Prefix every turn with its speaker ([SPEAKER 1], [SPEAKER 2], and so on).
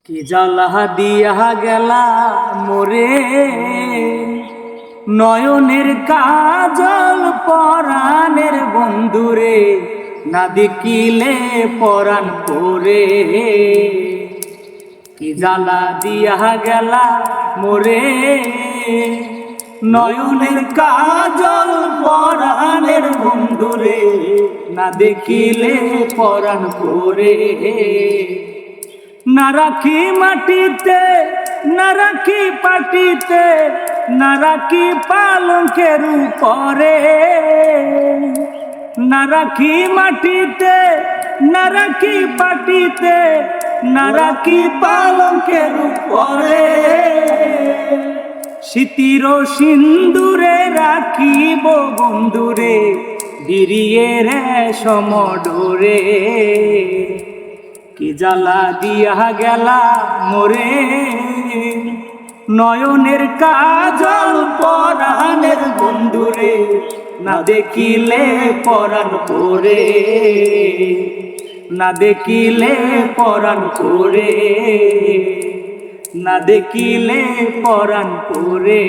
[SPEAKER 1] কি জ্বালা দিয়া গেলা মোরে নয়নের কাজল পরাণের বন্ধুরে, না দেখিলে পরাণ পরে। কি জ্বালা দিয়া গেলা মোরে নয়নের কাজল পরাণের বন্ধুরে, না দেখিলে পরাণ পরে। না রাখি মাটিতে না রাখি পাটিতে, না রাখি পালঙ্কের উপরে। না রাখি মাটিতে না রাখি পাটিতে, না রাখি পালঙ্কের উপরে। স্মৃতির সিন্দুরে রাখিব বন্ধুরে, বিরিয়ে রেশম ডোরে। কি জ্বালা দিয়া গেলা মোরে নয়নের কাজল পরাণের বন্ধুরে, না দেখিলে পরাণ পরে। না দেখিলে পরাণ পরে, না দেখিলে পরাণ পরে।